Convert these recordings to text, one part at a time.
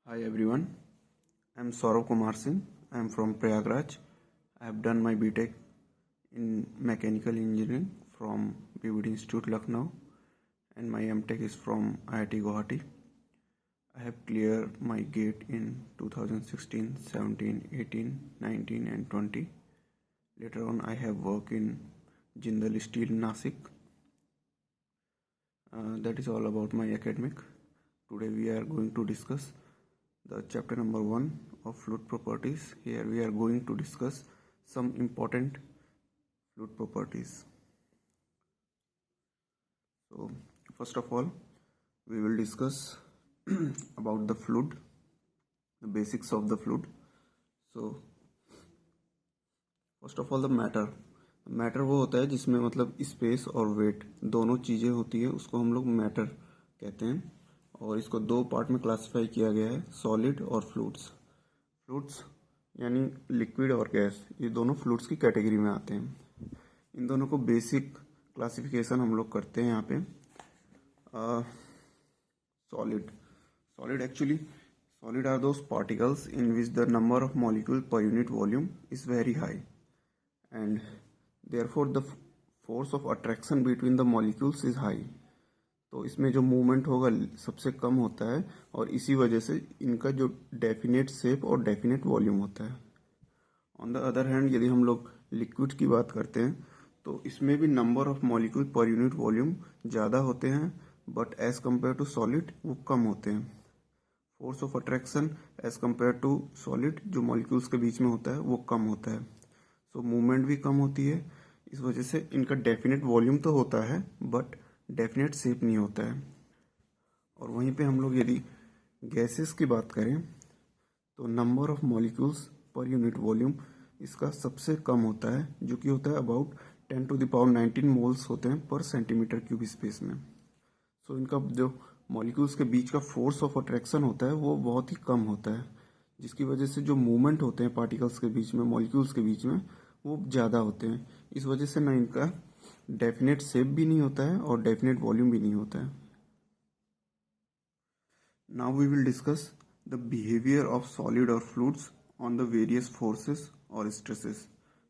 Hi everyone, I am Saurav Kumar Singh. I am from Prayagraj. I have done my BTech in Mechanical Engineering from BVD Institute Lucknow, and my MTech is from IIT Guwahati. I have cleared my GATE in 2016, 17, 18, 19 and 20. Later on I have worked in Jindal Steel Nasik. That is all about my academic. Today we are going to discuss the chapter number 1 of fluid properties. Here we are going to discuss some important fluid properties. So first of all we will discuss about the fluid, the basics of the fluid. So first of all the matter वो होता है जिसमें मतलब space और wait दोनों चीज़ें होती है, उसको हम लोग मैटर कहते हैं। और इसको दो पार्ट में क्लासिफाई किया गया है, सॉलिड और फ्लूइड्स यानी लिक्विड और गैस, ये दोनों फ्लूइड्स की कैटेगरी में आते हैं। इन दोनों को बेसिक क्लासिफिकेशन हम लोग करते हैं यहाँ पे। Solid are those particles in which the number of molecules per unit volume is very high and therefore the force of attraction between the molecules is high। तो इसमें जो मूवमेंट होगा सबसे कम होता है और इसी वजह से इनका जो डेफिनेट शेप और डेफिनेट वॉल्यूम होता है। ऑन द अदर हैंड यदि हम लोग लिक्विड की बात करते हैं तो इसमें भी नंबर ऑफ मॉलिक्यूल पर यूनिट वॉल्यूम ज़्यादा होते हैं, but as compare to solid वो कम होते हैं। Force of attraction as compare to solid जो मॉलिक्यूल्स के बीच में होता है वो कम होता है, सो मूवमेंट भी कम होती है। इस वजह से इनका डेफिनेट वॉल्यूम तो होता है बट डेफिनेट शेप नहीं होता है। और वहीं पे हम लोग यदि गैसेस की बात करें तो नंबर ऑफ मॉलिक्यूल्स पर यूनिट वॉल्यूम इसका सबसे कम होता है, जो कि होता है अबाउट 10⁻19 मोल्स होते हैं पर सेंटीमीटर क्यूब स्पेस में। सो इनका जो मॉलिक्यूल्स के बीच का फोर्स ऑफ अट्रैक्शन होता है वो बहुत ही कम होता है, जिसकी वजह से जो मूवमेंट होते हैं पार्टिकल्स के बीच में, मॉलिक्यूल्स के बीच में, वो ज़्यादा होते हैं। इस वजह से ना इनका डेफिनेट शेप भी नहीं होता है और डेफिनेट वॉल्यूम भी नहीं होता है। Now we will discuss the behaviour of solid और fluids on the various forces और स्ट्रेसेस।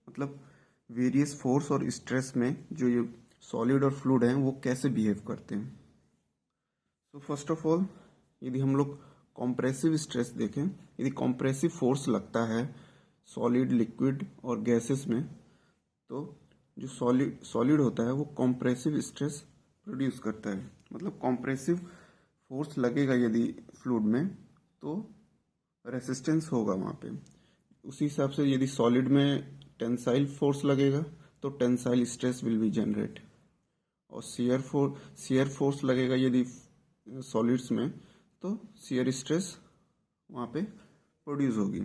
मतलब वेरियस फोर्स और स्ट्रेस में जो ये सॉलिड और फ्लूइड हैं वो कैसे बिहेव करते हैं। तो फर्स्ट ऑफ ऑल यदि हम लोग कॉम्प्रेसिव स्ट्रेस देखें, यदि कॉम्प्रेसिव फोर्स लगता है सॉलिड, लिक्विड और गैसेस में, तो जो सॉलिड होता है वो कॉम्प्रेसिव स्ट्रेस प्रोड्यूस करता है। मतलब कॉम्प्रेसिव फोर्स लगेगा यदि फ्लूइड में तो रेसिस्टेंस होगा वहाँ पे। उसी हिसाब से यदि सॉलिड में टेंसाइल फोर्स लगेगा तो tensile stress will be generate, और शियर फोर्स लगेगा यदि सॉलिड्स में तो शियर स्ट्रेस वहाँ पे प्रोड्यूस होगी।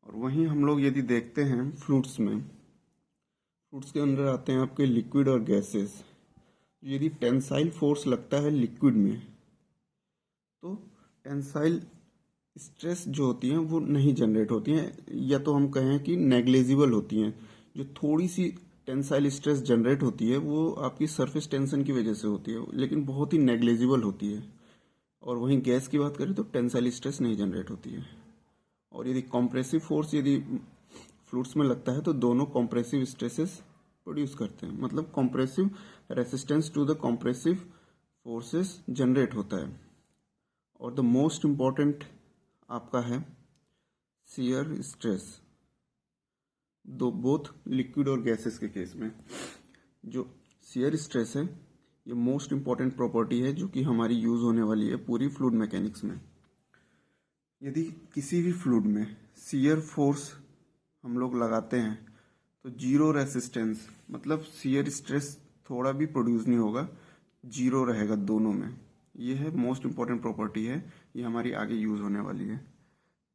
और वहीं हम लोग यदि देखते हैं फ्लूइड्स में, फ्लूइड्स के अंदर आते हैं आपके लिक्विड और गैसेस। यदि टेंसाइल फोर्स लगता है लिक्विड में तो टेंसाइल स्ट्रेस जो होती हैं वो नहीं जनरेट होती हैं, या तो हम कहें कि नेग्लेजिबल होती हैं। जो थोड़ी सी टेंसाइल स्ट्रेस जनरेट होती है वो आपकी सरफेस टेंशन की वजह से होती है, लेकिन बहुत ही नेग्लेजिबल होती है। और वहीं गैस की बात करें तो टेंसाइल स्ट्रेस नहीं जनरेट होती है। और यदि कॉम्प्रेसिव फोर्स यदि फ्लूइड्स में लगता है तो दोनों कॉम्प्रेसिव स्ट्रेसेस प्रोड्यूस करते हैं। मतलब compressive resistance to the compressive forces generate होता है। और द मोस्ट इम्पॉर्टेंट आपका है शियर स्ट्रेस। दो बोथ लिक्विड और गैसेस के केस में जो शियर स्ट्रेस है ये मोस्ट इम्पॉर्टेंट प्रॉपर्टी है जो कि हमारी यूज़ होने वाली है पूरी फ्लूइड मैकेनिक्स में। यदि किसी भी फ्लूइड में शियर फोर्स हम लोग लगाते हैं तो जीरो रेसिस्टेंस, मतलब शियर स्ट्रेस थोड़ा भी प्रोड्यूस नहीं होगा, जीरो रहेगा दोनों में। ये है मोस्ट इम्पॉर्टेंट प्रॉपर्टी है, ये हमारी आगे यूज़ होने वाली है।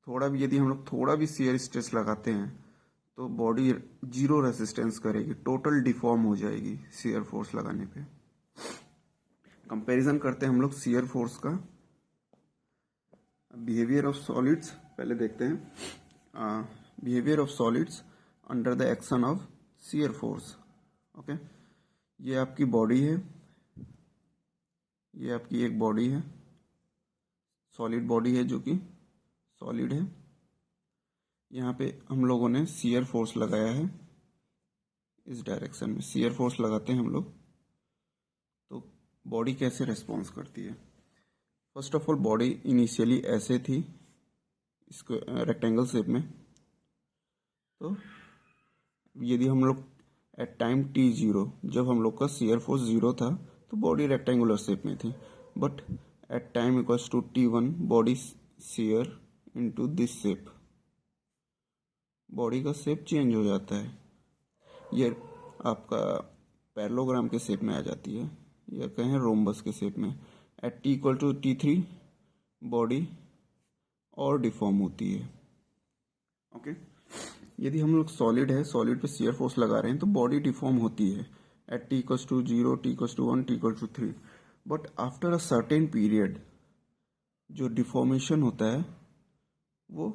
थोड़ा भी यदि हम लोग थोड़ा भी शियर स्ट्रेस लगाते हैं तो बॉडी जीरो रेसिस्टेंस करेगी, टोटल डिफॉर्म हो जाएगी शियर फोर्स लगाने पे। कंपैरिजन करते हैं हम लोग शियर फोर्स का। बिहेवियर ऑफ सॉलिड्स पहले देखते हैं। Behaviour of solids under the action of shear force. Okay, ये आपकी बॉडी है, ये आपकी एक बॉडी है सॉलिड बॉडी है जो कि सॉलिड है। यहाँ पे हम लोगों ने शियर फोर्स लगाया है, इस डायरेक्शन में शियर फोर्स लगाते हैं हम लोग, तो बॉडी कैसे रेस्पॉन्स करती है। First of all body initially ऐसे थी, इसको रेक्टेंगल शेप में। तो यदि हम लोग एट टाइम t0, जब हम लोग का शियर फोर्स 0 था, तो बॉडी रेक्टेंगुलर शेप में थी। But at time equals to t1 body shear into this shape, body का शेप चेंज हो जाता है। ये आपका पैरेललोग्राम के शेप में आ जाती है, या कहें रोम्बस के शेप में। At t equal to t3 body और डिफॉर्म होती है। ओके, यदि हम लोग सॉलिड है, सॉलिड पे शियर फोर्स लगा रहे हैं, तो बॉडी डिफॉर्म होती है at t equals to 0, t equals to 1, t equals to 3। But after a certain period जो डिफॉर्मेशन होता है वो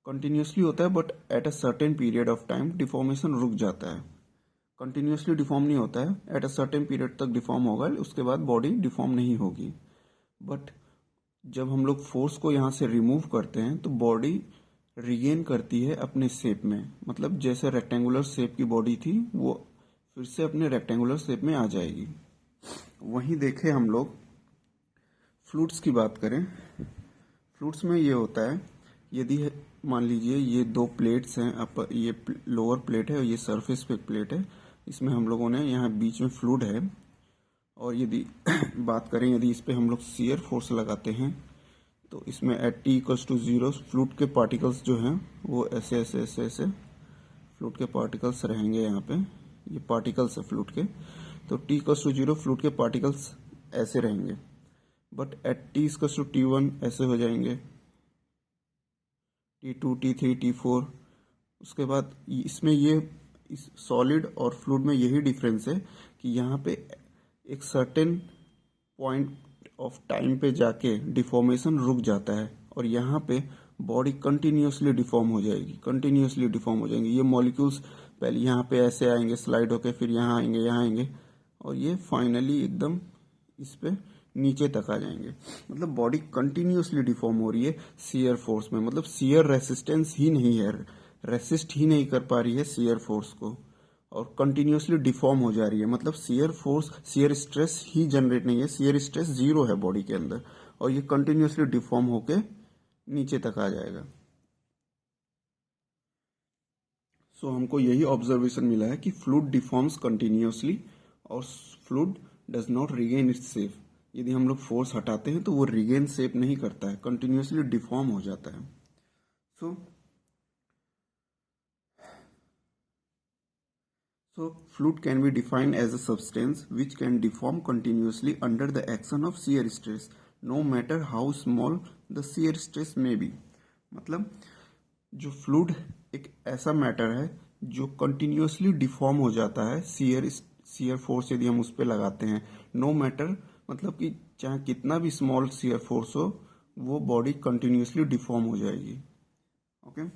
कंटिन्यूसली होता है, but at a certain period of time deformation रुक जाता है। कंटिन्यूसली डिफॉर्म नहीं होता है, एट अ सर्टेन पीरियड तक डिफॉर्म होगा, उसके बाद बॉडी डिफॉर्म नहीं होगी। बट जब हम लोग फोर्स को यहाँ से रिमूव करते हैं तो बॉडी रिगेन करती है अपने शेप में। मतलब जैसे रेक्टेंगुलर शेप की बॉडी थी वो फिर से अपने रेक्टेंगुलर शेप में आ जाएगी। वहीं देखें हम लोग फ्लूइड्स की बात करें, फ्लूइड्स में ये होता है, यदि मान लीजिए ये दो प्लेट्स हैं, अपर ये लोअर प्लेट है और ये सरफेस पे प्लेट है, इसमें हम लोगों ने यहाँ बीच में फ्लूइड है, और यदि बात करें यदि इस पर हम लोग शियर फोर्स लगाते हैं तो इसमें at t equals to 0 fluid के पार्टिकल्स जो हैं वो ऐसे ऐसे ऐसे ऐसे फ्लूइड के पार्टिकल्स रहेंगे। यहाँ पे ये पार्टिकल्स है फ्लूइड के, तो t इक्वल्स टू 0 फ्लूइड के पार्टिकल्स ऐसे रहेंगे। But at t equals to t1 ऐसे हो जाएंगे, t2, t3, t4। उसके बाद इसमें ये इस सॉलिड और फ्लूइड में यही डिफरेंस है कि यहाँ पे एक सर्टेन पॉइंट ऑफ टाइम पे जाके डिफॉर्मेशन रुक जाता है, और यहाँ पे बॉडी कंटिन्यूसली डिफॉर्म हो जाएगी, कंटिन्यूसली डिफॉर्म हो जाएंगे। ये मॉलिक्यूल्स पहले यहाँ पे ऐसे आएंगे स्लाइड होके, फिर यहाँ आएंगे, यहाँ आएंगे, और ये फाइनली एकदम इस पे नीचे तक आ जाएंगे। मतलब बॉडी कंटिन्यूसली डिफॉर्म हो रही है शियर फोर्स में। मतलब शियर रेसिस्टेंस ही नहीं है, रेसिस्ट ही नहीं कर पा रही है शियर फोर्स को, और कंटिन्यूसली डिफॉर्म हो जा रही है। मतलब शियर फोर्स, शियर स्ट्रेस ही जनरेट नहीं है, शियर स्ट्रेस 0 है बॉडी के अंदर, और ये कंटिन्यूसली डिफॉर्म होके नीचे तक आ जाएगा। सो हमको यही ऑब्जर्वेशन मिला है कि फ्लूइड डिफॉर्म्स कंटिन्यूसली और fluid does not regain its shape. यदि हम लोग फोर्स हटाते हैं तो वो रिगेन शेप नहीं करता है, कंटिन्यूसली डिफॉर्म हो जाता है। So fluid can be defined as a substance which can deform continuously under the action of shear stress, no matter how small the shear stress may be। मतलब जो fluid एक ऐसा मैटर है जो continuously deform हो जाता है shear force यदि हम उस पर लगाते हैं। नो मैटर मतलब कि चाहे कितना भी स्मॉल शियर फोर्स हो, वो बॉडी कंटिन्यूसली डिफॉर्म हो जाएगी। ओके,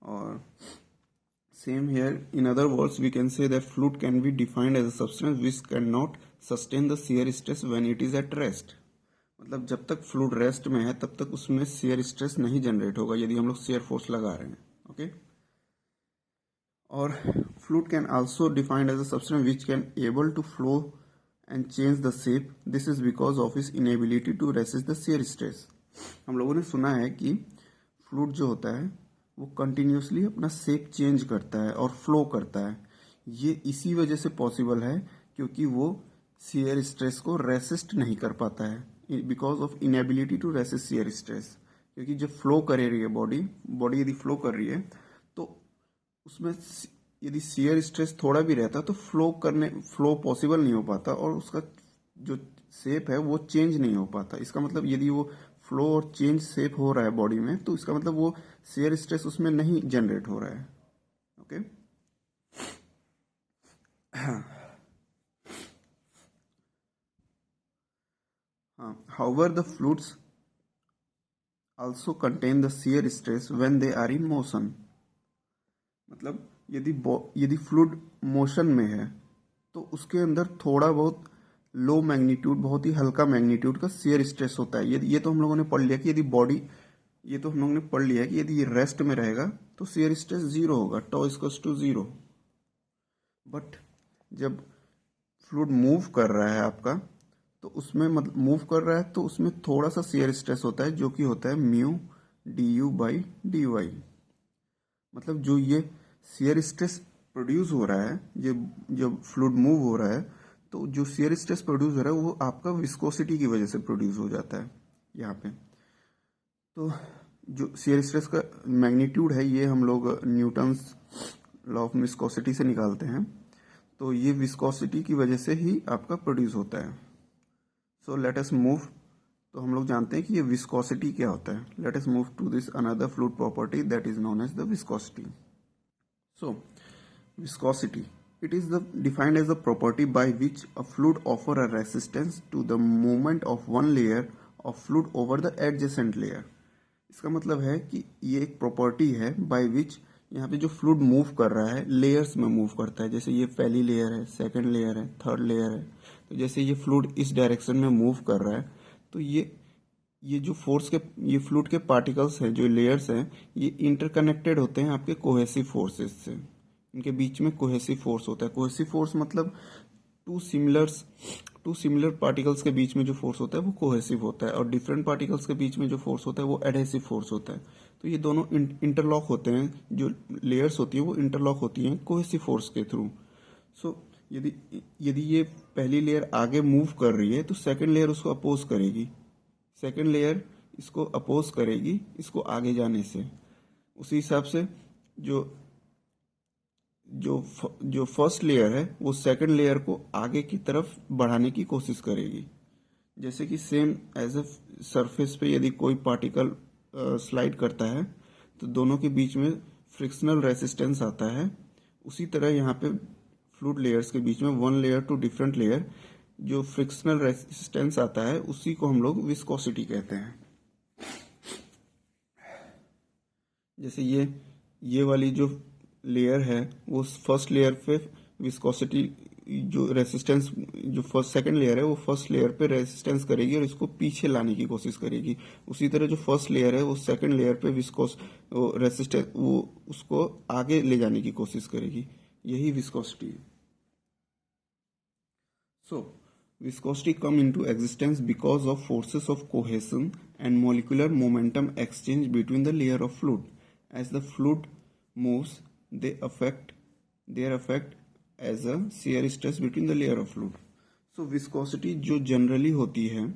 और same here, in other words we can say that fluid can be defined as a substance which cannot sustain the shear stress when it is at rest। मतलब जब तक fluid rest में है तब तक उसमें शियर स्ट्रेस नहीं generate होगा यदि हम लोग शियर फोर्स लगा रहे हैं। ओके, और fluid can also defined as a substance which can able to flow and change the shape, this is because of is inability to resist the shear stress. हम लोगों ने सुना है कि फ्लूइड जो होता है वो कंटिन्यूसली अपना शेप चेंज करता है और फ्लो करता है। ये इसी वजह से पॉसिबल है क्योंकि वो शियर स्ट्रेस को रेसिस्ट नहीं कर पाता है, because of inability to resist shear stress. क्योंकि जब फ्लो कर रही है बॉडी यदि फ्लो कर रही है तो उसमें यदि शियर स्ट्रेस थोड़ा भी रहता तो फ्लो पॉसिबल नहीं हो पाता, और उसका जो शेप है वो चेंज नहीं हो पाता। इसका मतलब यदि वो फ्लो और चेंज शेप हो रहा है बॉडी में तो इसका मतलब वो शियर स्ट्रेस उसमें नहीं जनरेट हो रहा है। ओके, हाँ, however the fluids also contain the shear stress when they are in motion। मतलब यदि फ्लूइड मोशन में है तो उसके अंदर थोड़ा बहुत लो मैग्नीट्यूड, बहुत ही हल्का मैग्नीट्यूड का शेयर स्ट्रेस होता है। ये तो हम लोगों ने पढ़ लिया कि यदि बॉडी, ये तो हम लोगों ने पढ़ लिया कि यदि ये रेस्ट में रहेगा तो शेयर स्ट्रेस जीरो होगा, टॉ इक्वल्स टू जीरो। बट जब फ्लूइड मूव कर रहा है आपका, तो उसमें मतलब मूव कर रहा है तो उसमें थोड़ा सा शेयर स्ट्रेस होता है, जो कि होता है mu D you by D Y. मतलब जो ये शेयर स्ट्रेस प्रोड्यूस हो रहा है, ये जब फ्लूइड मूव हो रहा है तो जो शेयर स्ट्रेस प्रोड्यूस हो रहा है वो आपका विस्कोसिटी की वजह से प्रोड्यूस हो जाता है यहाँ पे। तो जो शेयर स्ट्रेस का मैग्नीट्यूड है ये हम लोग न्यूटन्स लॉ ऑफ विस्कोसिटी से निकालते हैं। तो ये विस्कोसिटी की वजह से ही आपका प्रोड्यूस होता है। सो लेट अस मूव, तो हम लोग जानते हैं कि ये विस्कोसिटी क्या होता है। Let us move to this another fluid property that is known as the viscosity. So viscosity, it is defined as the property by which a fluid offer a resistance to the movement of one layer of fluid over the adjacent layer। इसका मतलब है कि ये एक property है by which यहाँ पे जो फ्लूइड मूव कर रहा है लेयर्स में मूव करता है। जैसे ये पहली लेयर है, सेकंड लेयर है, थर्ड लेयर है। तो जैसे ये फ्लूइड इस डायरेक्शन में मूव कर रहा है तो ये जो फोर्स के, ये फ्लूइड के पार्टिकल्स हैं, जो लेयर्स हैं, ये इंटरकनेक्टेड होते हैं आपके कोहेसिव फोर्सेस से। इनके बीच में कोहेसिव फोर्स होता है। कोहेसिव फोर्स मतलब टू सिमिलर पार्टिकल्स के बीच में जो फोर्स होता है वो कोहेसिव होता है, और डिफरेंट पार्टिकल्स के बीच में जो फोर्स होता है वो एडहेसिव फोर्स होता है। तो ये दोनों इंटरलॉक होते हैं, जो लेयर्स होती हैं वो इंटरलॉक होती हैं कोहेसिव फोर्स के थ्रू। सो यदि यदि ये पहली लेयर आगे मूव कर रही है तो सेकेंड लेयर उसको अपोज करेगी, सेकेंड लेयर इसको अपोज करेगी इसको आगे जाने से। उसी हिसाब से जो जो फर्स्ट लेयर है वो सेकंड लेयर को आगे की तरफ बढ़ाने की कोशिश करेगी। जैसे कि सेम एज ए सरफेस पे यदि कोई पार्टिकल स्लाइड करता है तो दोनों के बीच में फ्रिक्शनल रेसिस्टेंस आता है, उसी तरह यहाँ पे फ्लूइड लेयर्स के बीच में one layer to different layer जो फ्रिक्शनल रेसिस्टेंस आता है उसी को हम लोग विस्कोसिटी कहते हैं। जैसे ये वाली जो लेयर है वो फर्स्ट लेयर पे विस्कोसिटी, जो रेसिस्टेंस, जो फर्स्ट सेकंड लेयर है वो फर्स्ट लेयर पे रेसिस्टेंस करेगी और इसको पीछे लाने की कोशिश करेगी। उसी तरह जो फर्स्ट लेयर है वो सेकंड लेयर पे रेसिस्टेंस, वो उसको आगे ले जाने की कोशिश करेगी। यही विस्कोसिटी है। सो viscosity come into existence because of forces of cohesion and molecular momentum exchange between the layer of fluid. As the fluid moves, their effect as a shear stress between the layer of fluid. So viscosity जो generally होती है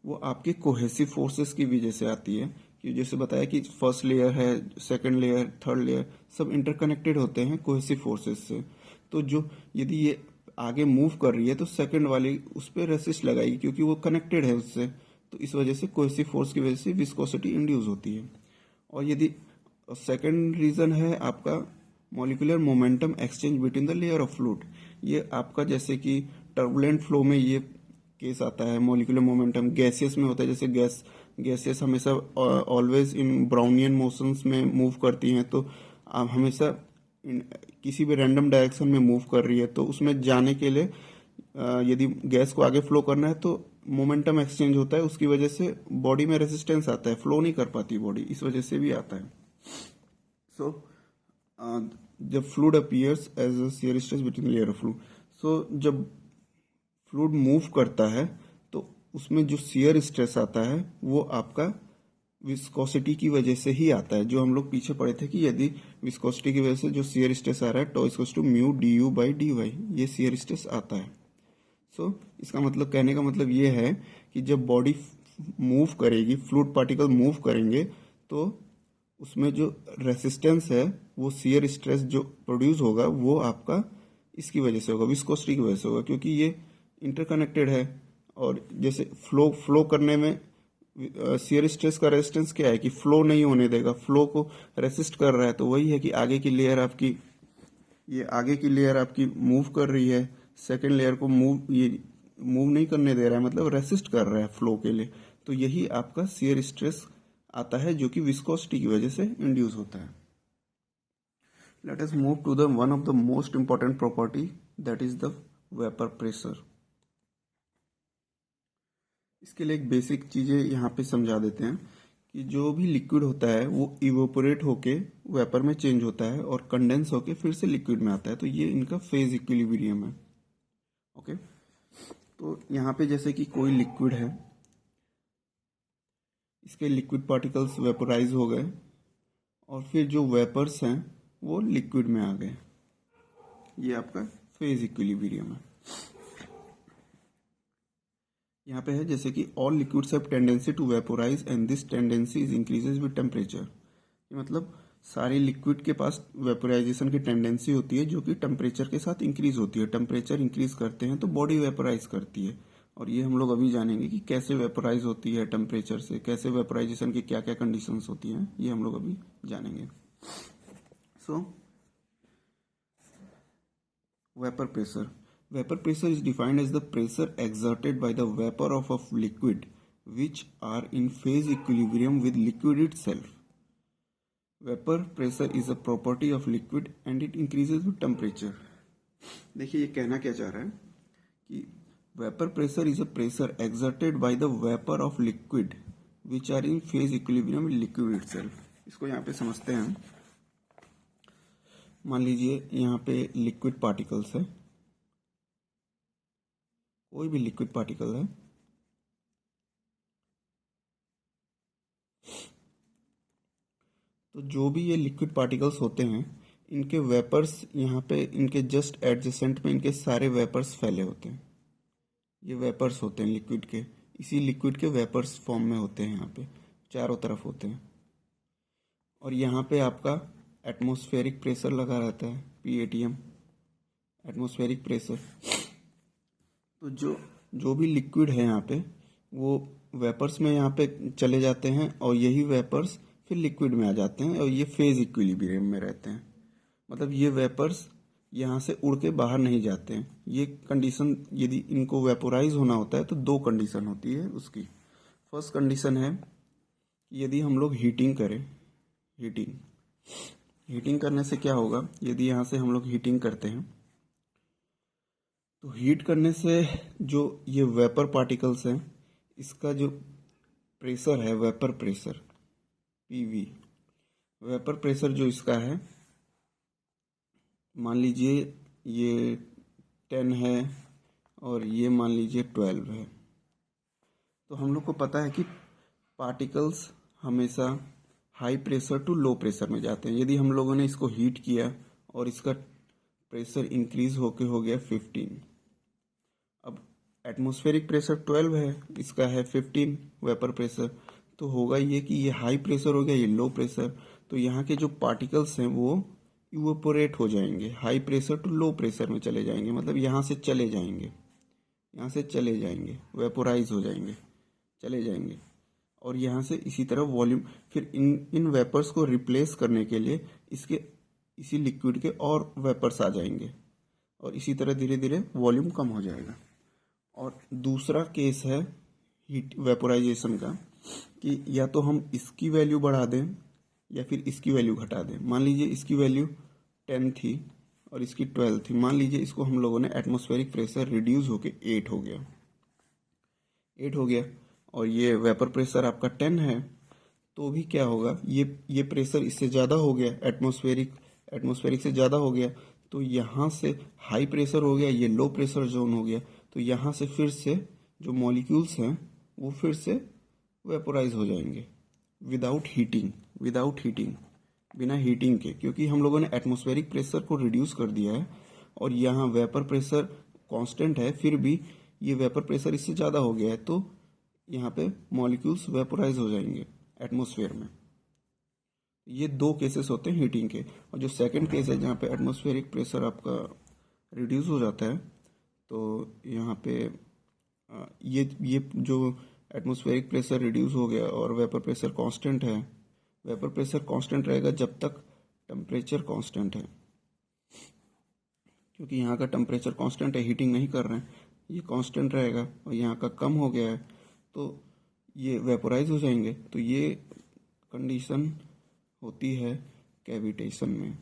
वो आपके cohesive forces की वजह से आती है, कि जैसे बताया कि फर्स्ट लेयर है, सेकंड लेयर, थर्ड लेयर सब इंटरकनेक्टेड होते हैं कोहेसिव फोर्सेस से। तो जो यदि ये आगे मूव कर रही है तो सेकंड वाली उस पर रेसिस्ट लगाएगी क्योंकि वो कनेक्टेड है उससे। तो इस वजह से कोहेसिव फोर्स की वजह से विस्कोसिटी इंड्यूस होती है। और यदि सेकंड रीजन है आपका molecular momentum exchange between the layer of fluid. ये आपका जैसे कि टर्बुलेंट फ्लो में ये केस आता है। मॉलिक्यूलर मोमेंटम गैसियस में होता है, जैसे गैसियस हमेशा ऑलवेज इन ब्राउनियन मोशंस में मूव करती हैं, तो आप हमेशा किसी भी रैंडम डायरेक्शन में मूव कर रही है तो उसमें जाने के लिए यदि गैस को आगे फ्लो करना है तो मोमेंटम एक्सचेंज होता है, उसकी वजह से बॉडी में रेजिस्टेंस आता है, फ्लो नहीं कर पाती बॉडी, इस वजह से भी आता है। सो जब fluid appears as a shear stress between layer of fluid, so जब फ्लूइड मूव करता है तो उसमें जो शियर स्ट्रेस आता है वो आपका विस्कोसिटी की वजह से ही आता है। जो हम लोग पीछे पढ़े थे कि यदि विस्कोसिटी की वजह से जो शियर स्ट्रेस आ रहा है tau equals to mu D you by D y, ये शियर स्ट्रेस आता है। सो इसका मतलब, कहने का मतलब ये है कि जब बॉडी मूव करेगी, फ्लूइड पार्टिकल मूव करेंगे तो उसमें जो रेसिस्टेंस है वो शियर स्ट्रेस जो प्रोड्यूस होगा वो आपका इसकी वजह से होगा, विस्कोसिटी की वजह से होगा, क्योंकि ये इंटरकनेक्टेड है। और जैसे फ्लो करने में शियर स्ट्रेस का रेजिस्टेंस क्या है कि फ्लो नहीं होने देगा, फ्लो को रेसिस्ट कर रहा है। तो वही है कि आगे की लेयर आपकी, ये आगे की लेयर आपकी मूव कर रही है, सेकेंड लेयर को मूव नहीं करने दे रहा है, मतलब रेसिस्ट कर रहा है फ्लो के लिए। तो यही आपका शियर स्ट्रेस आता है जो कि विस्कोसिटी की वजह से इंड्यूस होता है। Let us move to the one of the most important property that is the vapour pressure. इसके लिए एक बेसिक चीज़ें यहाँ पे समझा देते हैं कि जो भी लिक्विड होता है वो इवोपोरेट होके वेपर में चेंज होता है और कंडेंस होके फिर से लिक्विड में आता है, तो ये इनका फेज इक्विलिब्रियम है। ओके, तो यहाँ पे जैसे कि कोई लिक्विड है, इसके लिक्विड पार्टिकल्स वेपोराइज हो गए और फिर जो वेपर्स हैं वो लिक्विड में आ गए, ये आपका फेज इक्विलिब्रियम है। यहाँ पे है जैसे कि all liquids have tendency to vaporise and this tendency is increases with temperature. मतलब सारे लिक्विड के पास वेपोराइजेशन की टेंडेंसी होती है जो कि टेम्परेचर के साथ इंक्रीज होती है। टेम्परेचर इंक्रीज करते हैं तो बॉडी वेपोराइज करती है, और ये हम लोग अभी जानेंगे कि कैसे वेपोराइज होती है टेम्परेचर से, कैसे वेपोराइजेशन की क्या क्या कंडीशंस होती हैं, ये हम लोग अभी जानेंगे। सो vapour pressure. Vapor pressure is defined as the pressure exerted by the vapor of a liquid which are in phase equilibrium with liquid itself. Vapor pressure is a property of liquid and it increases with temperature. देखिए ये कहना क्या चाह रहा है कि vapor pressure is a pressure exerted by the vapor of liquid which are in phase equilibrium with liquid itself. इसको यहाँ पे समझते हैं। मान लीजिए यहाँ पे लिक्विड पार्टिकल्स है, कोई भी लिक्विड पार्टिकल है, तो जो भी ये लिक्विड पार्टिकल्स होते हैं इनके वेपर्स यहाँ पे इनके जस्ट एडजेसेंट में इनके सारे वेपर्स फैले होते हैं। ये वेपर्स होते हैं लिक्विड के, इसी लिक्विड के वेपर्स फॉर्म में होते हैं, यहाँ पे चारों तरफ होते हैं। और यहाँ पे आपका एटमॉस्फेरिक प्रेशर लगा रहता है, PATM, एटमॉस्फेरिक प्रेशर। तो जो भी लिक्विड है यहाँ पे वो वेपर्स में यहाँ पे चले जाते हैं और यही वेपर्स फिर लिक्विड में आ जाते हैं और ये फेज इक्विलिब्रियम में रहते हैं। मतलब ये वेपर्स यहाँ से उड़ के बाहर नहीं जाते हैं। ये कंडीशन, यदि इनको वेपोराइज होना होता है तो दो कंडीशन होती है उसकी। फर्स्ट कंडीशन है यदि हम लोग हीटिंग करें, हीटिंग करने से क्या होगा, यदि यहाँ से हम लोग हीटिंग करते हैं तो हीट करने से जो ये वेपर पार्टिकल्स हैं इसका जो प्रेशर है, vapour pressure PV, vapour pressure जो इसका है, मान लीजिए ये 10 है और ये मान लीजिए 12 है। तो हम लोग को पता है कि पार्टिकल्स हमेशा high pressure to low pressure में जाते हैं। यदि हम लोगों ने इसको हीट किया और इसका प्रेशर इंक्रीज होके हो गया 15, अब एटमॉस्फेरिक प्रेशर 12 है, इसका है 15 वेपर प्रेशर, तो होगा ये कि ये हाई प्रेशर हो गया, ये लो प्रेशर। तो यहाँ के जो पार्टिकल्स हैं वो इवेपोरेट हो जाएंगे, high pressure to low pressure में चले जाएंगे, मतलब यहाँ से चले जाएंगे, यहाँ से चले जाएंगे, वेपोराइज हो जाएंगे, चले जाएंगे। और यहाँ से इसी तरह वॉल्यूम, फिर इन वेपर्स को रिप्लेस करने के लिए इसी लिक्विड के और वेपर्स आ जाएंगे और इसी तरह धीरे धीरे वॉल्यूम कम हो जाएगा। और दूसरा केस है हीट वेपोराइजेशन का कि या तो हम इसकी वैल्यू बढ़ा दें या फिर इसकी वैल्यू घटा दें। मान लीजिए इसकी वैल्यू 10 थी और इसकी 12 थी, मान लीजिए इसको हम लोगों ने एटमॉस्फेरिक प्रेशर रिड्यूस होके 8 हो गया, 8 हो गया और ये वेपर प्रेशर आपका 10 है, तो भी क्या होगा, ये प्रेशर इससे ज़्यादा हो गया, एटमॉस्फेरिक से ज़्यादा हो गया, तो यहाँ से हाई प्रेशर हो गया, ये लो प्रेशर जोन हो गया, तो यहाँ से फिर से जो मॉलिक्यूल्स हैं वो फिर से वेपोराइज हो जाएंगे विदाउट हीटिंग, बिना हीटिंग के, क्योंकि हम लोगों ने एटमॉस्फेरिक प्रेशर को रिड्यूस कर दिया है और यहाँ वेपर प्रेशर कांस्टेंट है, फिर भी ये वेपर प्रेशर इससे ज़्यादा हो गया है, तो यहाँ पे मॉलिक्यूल्स वेपोराइज हो जाएंगे एटमॉस्फेयर में। ये दो केसेस होते हैं हीटिंग के। और जो सेकंड केस है जहाँ पे एटमॉस्फेरिक प्रेशर आपका रिड्यूस हो जाता है, तो यहाँ पे ये जो एटमॉस्फेरिक प्रेशर रिड्यूस हो गया और वेपर प्रेशर कांस्टेंट है, वेपर प्रेशर कांस्टेंट रहेगा जब तक टेम्परेचर कांस्टेंट है, क्योंकि यहाँ का टेम्परेचर कांस्टेंट है, हीटिंग नहीं कर रहे हैं, ये कांस्टेंट रहेगा और यहाँ का कम हो गया है तो ये वेपोराइज हो जाएंगे। तो ये कंडीशन होती है कैविटेशन में,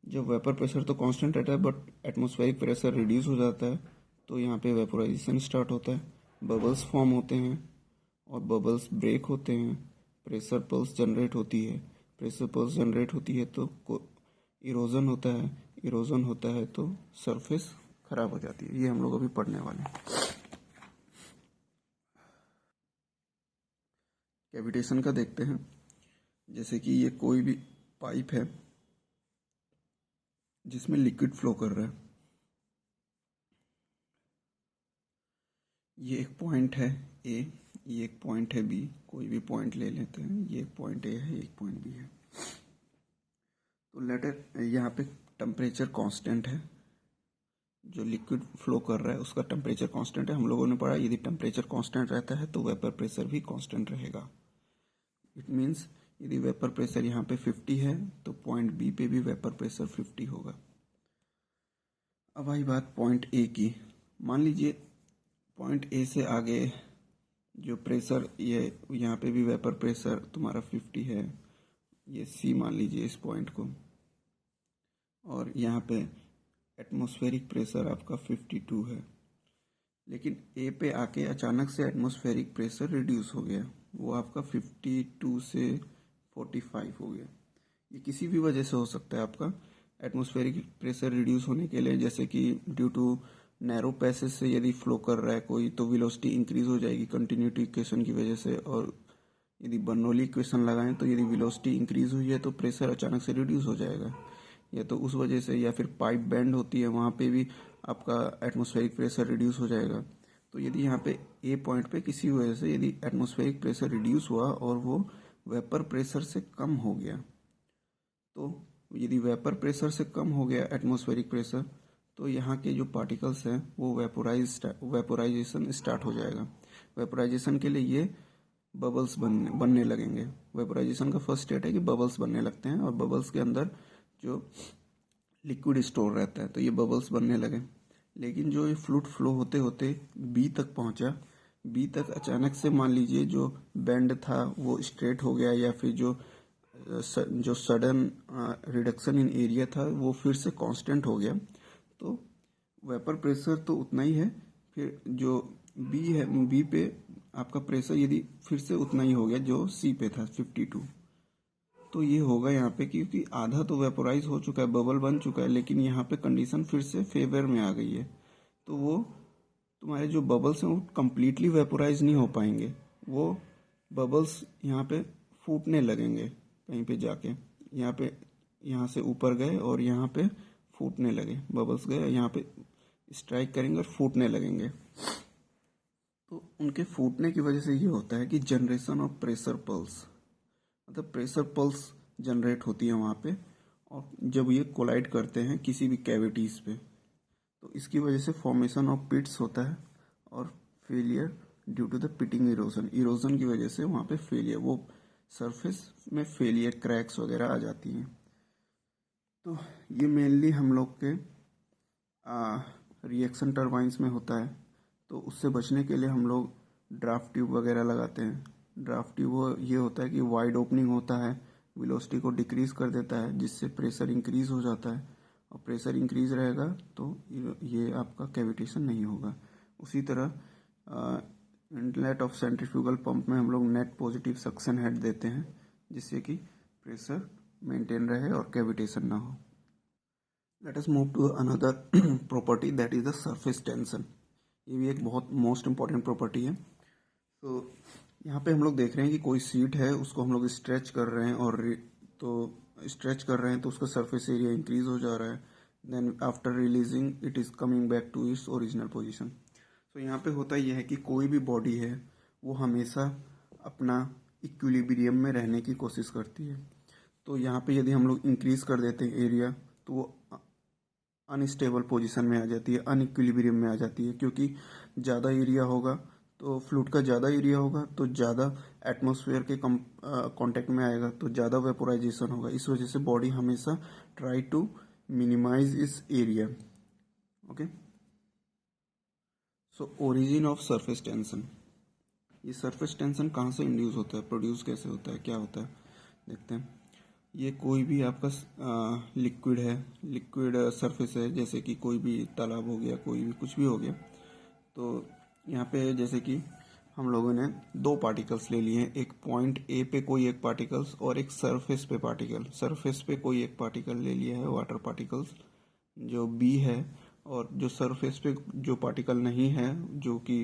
जब वेपर प्रेशर तो कांस्टेंट रहता है बट एटमॉस्फेरिक प्रेशर रिड्यूस हो जाता है तो यहाँ पे वेपोराइजेशन स्टार्ट होता है, बबल्स फॉर्म होते हैं और बबल्स ब्रेक होते हैं, प्रेशर पल्स जनरेट होती है, प्रेशर पल्स जनरेट होती है तो इरोजन होता है, इरोजन होता है तो सरफेस खराब हो जाती है। ये हम लोग अभी पढ़ने वाले हैं। कैविटेशन का देखते हैं। जैसे कि ये कोई भी पाइप है जिसमें लिक्विड फ्लो कर रहा है, ये एक पॉइंट है ए, ये एक पॉइंट है बी, कोई भी पॉइंट ले लेते हैं, ये एक पॉइंट ए है, एक पॉइंट बी है। तो लेटर यहाँ पे टेम्परेचर कांस्टेंट है, जो लिक्विड फ्लो कर रहा है उसका टेम्परेचर कांस्टेंट है। हम लोगों ने पढ़ा यदि टेम्परेचर कांस्टेंट रहता है तो वेपर प्रेशर भी कांस्टेंट रहेगा। इट मीन्स यदि वेपर प्रेशर यहाँ पे 50 है तो पॉइंट बी पे भी वेपर प्रेशर 50 होगा। अब आई बात पॉइंट ए की। मान लीजिए पॉइंट ए से आगे जो प्रेशर, ये यहाँ पे भी वेपर प्रेशर तुम्हारा 50 है, ये सी मान लीजिए इस पॉइंट को, और यहाँ पे एटमॉस्फेरिक प्रेशर आपका 52 है। लेकिन ए पे आके अचानक से एटमॉस्फेरिक प्रेशर रिड्यूस हो गया, वो आपका 52 से 45 हो गया। ये किसी भी वजह से हो सकता है। आपका एटमॉस्फेरिक प्रेशर रिड्यूस होने के लिए, जैसे कि ड्यू टू नैरो पैसेज से यदि फ्लो कर रहा है कोई, तो वेलोसिटी इंक्रीज हो जाएगी कंटिन्यूटी इक्वेशन की वजह से। और यदि बर्नौली इक्वेशन लगाएं तो यदि वेलोसिटी इंक्रीज हुई है तो प्रेशर अचानक से रिड्यूस हो जाएगा, या तो उस वजह से, या फिर पाइप बेंड होती है वहाँ पे भी आपका एटमॉस्फेरिक प्रेशर रिड्यूस हो जाएगा। तो यदि यहाँ पे ए पॉइंट पे किसी वजह से यदि एटमॉस्फेरिक प्रेशर रिड्यूस हुआ और वो वेपर प्रेशर से कम हो गया, तो यदि वेपर प्रेशर से कम हो गया एटमॉस्फेरिक प्रेशर, तो यहाँ के जो पार्टिकल्स हैं वो वेपोराइजेशन स्टार्ट हो जाएगा। वेपोराइजेशन के लिए ये बबल्स बनने लगेंगे। वेपोराइजेशन का फर्स्ट स्टेट है कि बबल्स बनने लगते हैं, और बबल्स के अंदर जो लिक्विड स्टोर रहता है, तो ये बबल्स बनने लगे। लेकिन जो ये फ्लूइड फ्लो होते होते बी तक पहुंचा, बी तक अचानक से मान लीजिए जो बेंड था वो स्ट्रेट हो गया, या फिर जो सडन रिडक्शन इन एरिया था वो फिर से कांस्टेंट हो गया। तो वेपर प्रेशर तो उतना ही है, फिर जो बी है, बी पे आपका प्रेशर यदि फिर से उतना ही हो गया जो सी पे था 52, तो ये होगा यहाँ पे, क्योंकि आधा तो वेपोराइज हो चुका है, बबल बन चुका है, लेकिन यहाँ पे कंडीशन फिर से फेवर में आ गई है। तो वो तुम्हारे जो बबल्स हैं वो कम्प्लीटली वेपोराइज नहीं हो पाएंगे, वो बबल्स यहाँ पे फूटने लगेंगे कहीं पे जाके, यहाँ से ऊपर गए और यहाँ पे फूटने लगे, बबल्स गए यहाँ पे स्ट्राइक करेंगे और फूटने लगेंगे। तो उनके फूटने की वजह से ये होता है कि जनरेशन ऑफ प्रेशर पल्स, मतलब प्रेशर पल्स जनरेट होती है वहाँ पे, और जब ये कोलाइड करते हैं किसी भी कैविटीज़ पे, तो इसकी वजह से फॉर्मेशन ऑफ पिट्स होता है, और failure due to the pitting erosion, erosion की वजह से वहाँ पे फेलियर, वो सरफेस में फेलियर, क्रैक्स वगैरह आ जाती हैं। तो ये मेनली हम लोग के रिएक्शन टरबाइंस में होता है। तो उससे बचने के लिए हम लोग ड्राफ्ट ट्यूब वगैरह लगाते हैं। ड्राफ्ट ट्यूब ये होता है कि वाइड ओपनिंग होता है, वेलोसिटी को डिक्रीज कर देता है, जिससे प्रेशर इंक्रीज हो जाता है, और प्रेशर इंक्रीज रहेगा तो ये आपका कैविटेशन नहीं होगा। उसी तरह इनलेट ऑफ सेंट्रीफ्यूगल पंप में हम लोग नेट पॉजिटिव सक्शन हेड देते हैं, जिससे कि प्रेशर मेंटेन रहे और कैविटेशन ना हो। Let us move to another property, that is the surface tension. ये भी एक बहुत मोस्ट इंपॉर्टेंट प्रॉपर्टी है। तो यहाँ पे हम लोग देख रहे हैं कि कोई सीट है, उसको हम लोग स्ट्रेच कर रहे हैं, और तो उसका सरफेस एरिया इंक्रीज हो जा रहा है। Then after releasing it is coming back to its original position. तो यहाँ पे होता यह है कि कोई भी बॉडी है वो हमेशा अपना इक्विलिब्रियम में रहने की कोशिश करती है। तो यहाँ पे यदि हम लोग इंक्रीज कर देते हैं एरिया, तो वो अनस्टेबल पोजीशन में आ जाती है, अनइक्विलिब्रियम में आ जाती है, क्योंकि ज़्यादा एरिया होगा तो फ्लूइड का ज़्यादा एरिया होगा तो ज़्यादा एटमॉस्फेयर के कांटेक्ट में आएगा, तो ज़्यादा वेपोराइजेशन होगा। इस वजह से बॉडी हमेशा ट्राई टू मिनिमाइज इस area. Okay, so origin of surface tension. ये सरफेस टेंशन कहाँ से इंड्यूस होता है, प्रोड्यूस कैसे होता है, क्या होता है, देखते हैं। ये कोई भी आपका लिक्विड है, लिक्विड सरफेस है, जैसे कि कोई भी तालाब हो गया, कोई भी कुछ भी हो गया, तो यहाँ पे जैसे कि हम लोगों ने दो पार्टिकल्स ले लिए हैं, एक पॉइंट ए पे कोई एक पार्टिकल्स और एक सरफेस पे पार्टिकल। सरफेस पे कोई एक पार्टिकल ले लिया है वाटर पार्टिकल्स जो बी है, और जो सरफेस पे जो पार्टिकल नहीं है, जो कि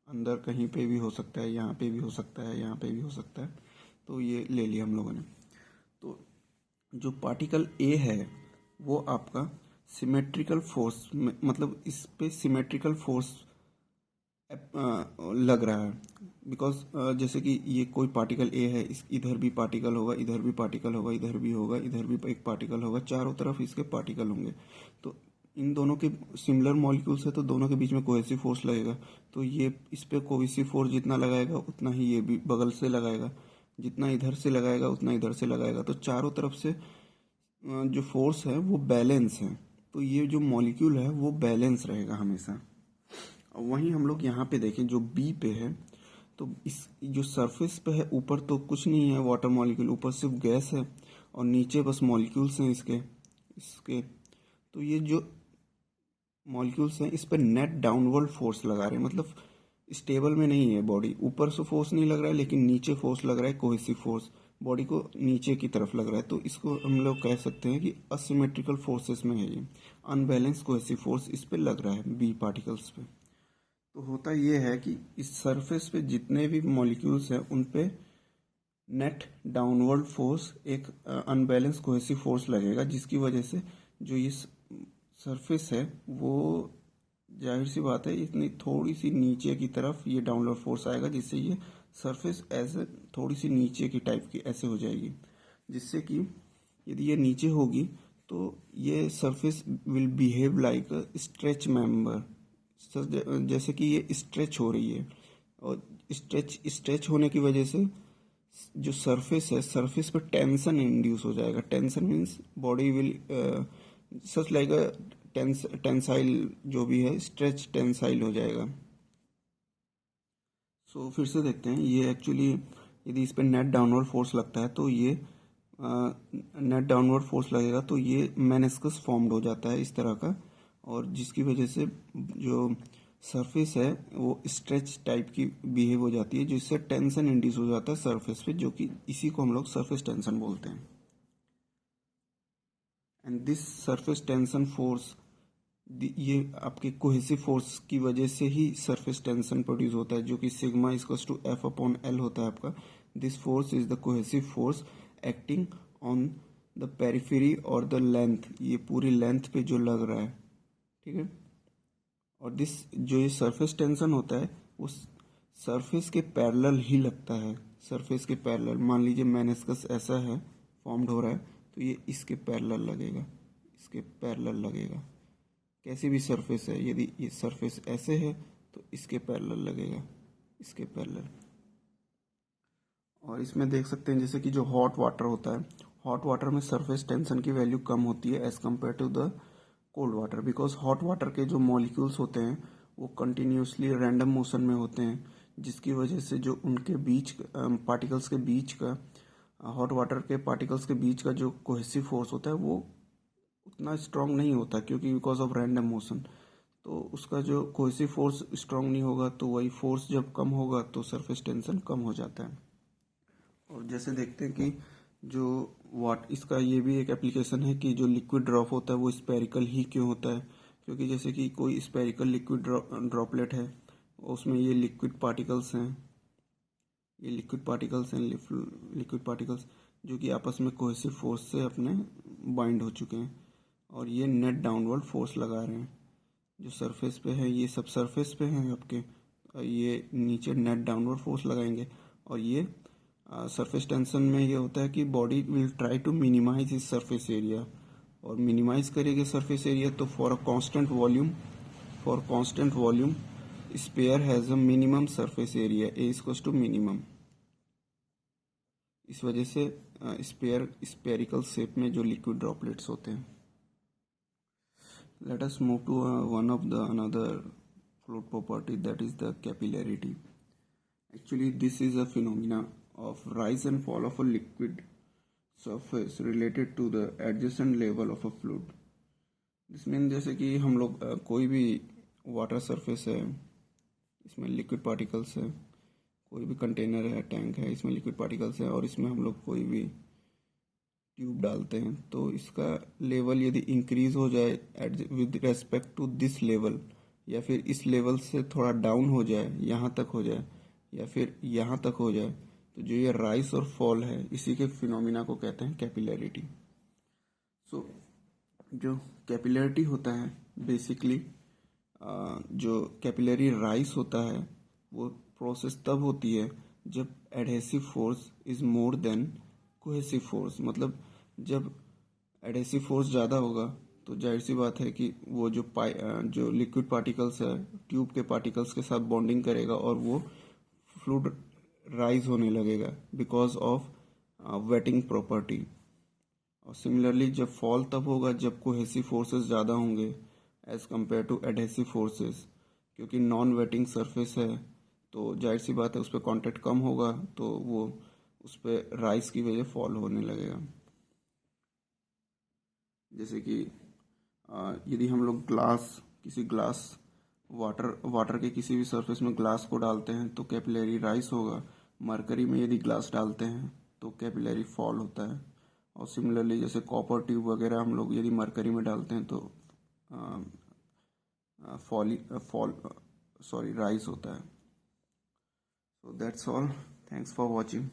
अंदर कहीं पे भी हो सकता है, यहाँ पे भी हो सकता है, यहाँ पे भी हो सकता है, तो ये ले लिया हम लोगों ने। तो जो पार्टिकल ए है वो आपका सिमेट्रिकल फोर्स, मतलब इस पे सिमेट्रिकल फोर्स लग रहा है। बिकॉज जैसे कि ये कोई पार्टिकल ए है, इस इधर भी पार्टिकल होगा, इधर भी पार्टिकल होगा, इधर भी होगा, इधर भी एक पार्टिकल होगा, चारों तरफ इसके पार्टिकल होंगे। तो इन दोनों के सिमिलर मॉलिक्यूल्स है तो दोनों के बीच में कोहेसिव फोर्स लगेगा। तो ये इस पे कोहेसिव फोर्स जितना लगाएगा उतना ही ये भी बगल से लगाएगा, जितना इधर से लगाएगा उतना इधर से लगाएगा। तो चारों तरफ से जो फोर्स है वो बैलेंस है। तो ये जो मॉलिक्यूल है वो बैलेंस रहेगा हमेशा। वहीं हम लोग यहाँ पे देखें जो बी पे है, तो इस जो सरफेस पे है ऊपर तो कुछ नहीं है वाटर मॉलिक्यूल, ऊपर सिर्फ गैस है और नीचे बस मॉलिक्यूल्स हैं इसके इसके तो ये जो मॉलिक्यूल्स हैं इस पर नेट डाउनवर्ड फोर्स लगा रहे हैं, मतलब स्टेबल में नहीं है बॉडी। ऊपर से फोर्स नहीं लग रहा है लेकिन नीचे फोर्स लग रहा है, कोहेसिव फोर्स बॉडी को नीचे की तरफ लग रहा है। तो इसको हम लोग कह सकते हैं कि असिमेट्रिकल फोर्सेस में है ये, अनबैलेंस कोहेसिव फोर्स इस पे लग रहा है बी पार्टिकल्स पे। तो होता ये है कि इस सरफेस पे जितने भी मॉलिक्यूल्स हैं उन पे नेट डाउनवर्ड फोर्स एक अनबैलेंस कोहेसिव फोर्स लगेगा, जिसकी वजह से जो ये सरफेस है वो जाहिर सी बात है इतनी थोड़ी सी नीचे की तरफ ये डाउनवर्ड फोर्स आएगा, जिससे ये सरफेस ऐसे थोड़ी सी नीचे की टाइप की ऐसे हो जाएगी, जिससे कि यदि ये नीचे होगी तो ये surface will behave like a stretch member. जैसे कि ये स्ट्रेच हो रही है, और स्ट्रेच होने की वजह से जो सरफेस है सरफेस पे टेंशन इंड्यूस हो जाएगा। Tension means body will such like a tensile, जो भी है स्ट्रेच टेंसाइल हो जाएगा। सो फिर से देखते हैं ये एक्चुअली यदि इस पर नेट डाउनवर्ड फोर्स लगता है तो ये नेट डाउनवर्ड फोर्स लगेगा तो ये मेनिस्कस फॉर्म्ड हो जाता है इस तरह का, और जिसकी वजह से जो सरफेस है वो स्ट्रेच टाइप की बिहेव हो जाती है, जिससे टेंशन इंड्यूस हो जाता है सरफेस पे, जो कि इसी को हम लोग सरफेस टेंशन बोलते हैं। And this surface tension force, ये आपके कोहेसिव फोर्स की वजह से ही सरफेस टेंशन प्रोड्यूस होता है, जो कि sigma equals to F upon L होता है आपका। This force is the cohesive force acting on the periphery और द लेंथ, ये पूरी लेंथ पे जो लग रहा है, ठीक है। और दिस जो ये सरफेस टेंशन होता है वो सरफेस के पैरेलल ही लगता है। सरफेस के पैरेलल, मान लीजिए मेनिस्कस ऐसा है फॉर्म्ड हो रहा है तो ये इसके पैरेलल लगेगा, इसके पैरेलल लगेगा। कैसी भी सरफेस है, यदि ये सरफेस ऐसे है तो इसके पैरेलल लगेगा, इसके पैरेलल। और इसमें देख सकते हैं जैसे कि जो हॉट वाटर होता है, हॉट वाटर में सरफेस टेंशन की वैल्यू कम होती है as compare to the cold water, because hot water के जो मॉलिक्यूल्स होते हैं वो कंटिन्यूसली रैंडम मोशन में होते हैं, जिसकी वजह से जो उनके बीच पार्टिकल्स के बीच का, हॉट वाटर के पार्टिकल्स के बीच का जो कोहेसिव फोर्स होता है वो उतना स्ट्रांग नहीं होता, क्योंकि बिकॉज ऑफ रैंडम मोशन। तो उसका जो कोहेसिव फोर्स स्ट्रांग नहीं होगा तो वही फोर्स जब कम होगा तो सरफेस टेंशन कम हो जाता है। और जैसे देखते हैं कि जो इसका ये भी एक एप्लीकेशन है कि जो लिक्विड ड्रॉप होता है वो स्पेरिकल ही क्यों होता है, क्योंकि जैसे कि कोई स्पेरिकल लिक्विड ड्रॉपलेट है, उसमें ये लिक्विड पार्टिकल्स हैं, ये लिक्विड पार्टिकल्स जो कि आपस में कोहेसिव फोर्स से अपने बाइंड हो चुके हैं, और ये नेट डाउनवर्ड फोर्स लगा रहे हैं। जो सरफेस पे है ये सब सरफेस पे हैं आपके, ये नीचे नेट डाउनवर्ड फोर्स लगाएंगे। और ये सरफेस टेंशन में ये होता है कि body will try to minimize its surface area, और मिनिमाइज करेंगे सरफेस एरिया तो for constant volume sphere has a minimum surface area A equals to minimum. इस वजह से स्पेरिकल शेप में जो लिक्विड ड्रॉपलेट्स होते हैं। Let us move to one of the another fluid property, that is the capillarity. Actually, this is a phenomena of rise and fall of a liquid surface related to the adjacent level of a fluid. This means जैसे कि हम लोग कोई भी water surface है इसमें liquid particles है, कोई भी कंटेनर है, टैंक है, इसमें लिक्विड पार्टिकल्स है और इसमें हम लोग कोई भी ट्यूब डालते हैं, तो इसका लेवल यदि इंक्रीज हो जाए with respect to this level, या फिर इस लेवल से थोड़ा डाउन हो जाए, यहाँ तक हो जाए या फिर यहाँ तक हो जाए, तो जो ये राइस और फॉल है इसी के फिनोमिना को कहते हैं कैपिलैरिटी। सो जो कैपिलैरिटी होता है बेसिकली, जो कैपिलरी राइस होता है वो प्रोसेस तब होती है जब adhesive force is more than cohesive force. मतलब जब एडहेसिव फोर्स ज़्यादा होगा तो जाहिर सी बात है कि वो जो लिक्विड पार्टिकल्स है ट्यूब के पार्टिकल्स के साथ बॉन्डिंग करेगा और वो फ्लूइड राइज होने लगेगा बिकॉज ऑफ वेटिंग प्रॉपर्टी। और सिमिलरली जब फॉल तब होगा जब कोहेसिव फोर्सेस ज़्यादा होंगे as compare to adhesive forces, क्योंकि नॉन वेटिंग सरफेस है तो जाहिर सी बात है उस पर कॉन्टेक्ट कम होगा तो वो उस पर राइस की वजह फॉल होने लगेगा। जैसे कि यदि हम लोग किसी ग्लास वाटर के किसी भी सरफेस में ग्लास को डालते हैं तो कैपिलरी राइस होगा। मरकरी में यदि ग्लास डालते हैं तो कैपिलरी फॉल होता है। और सिमिलरली जैसे कॉपर ट्यूब वगैरह हम लोग यदि मरकरी में डालते हैं तो राइस होता है। So that's all. Thanks for watching.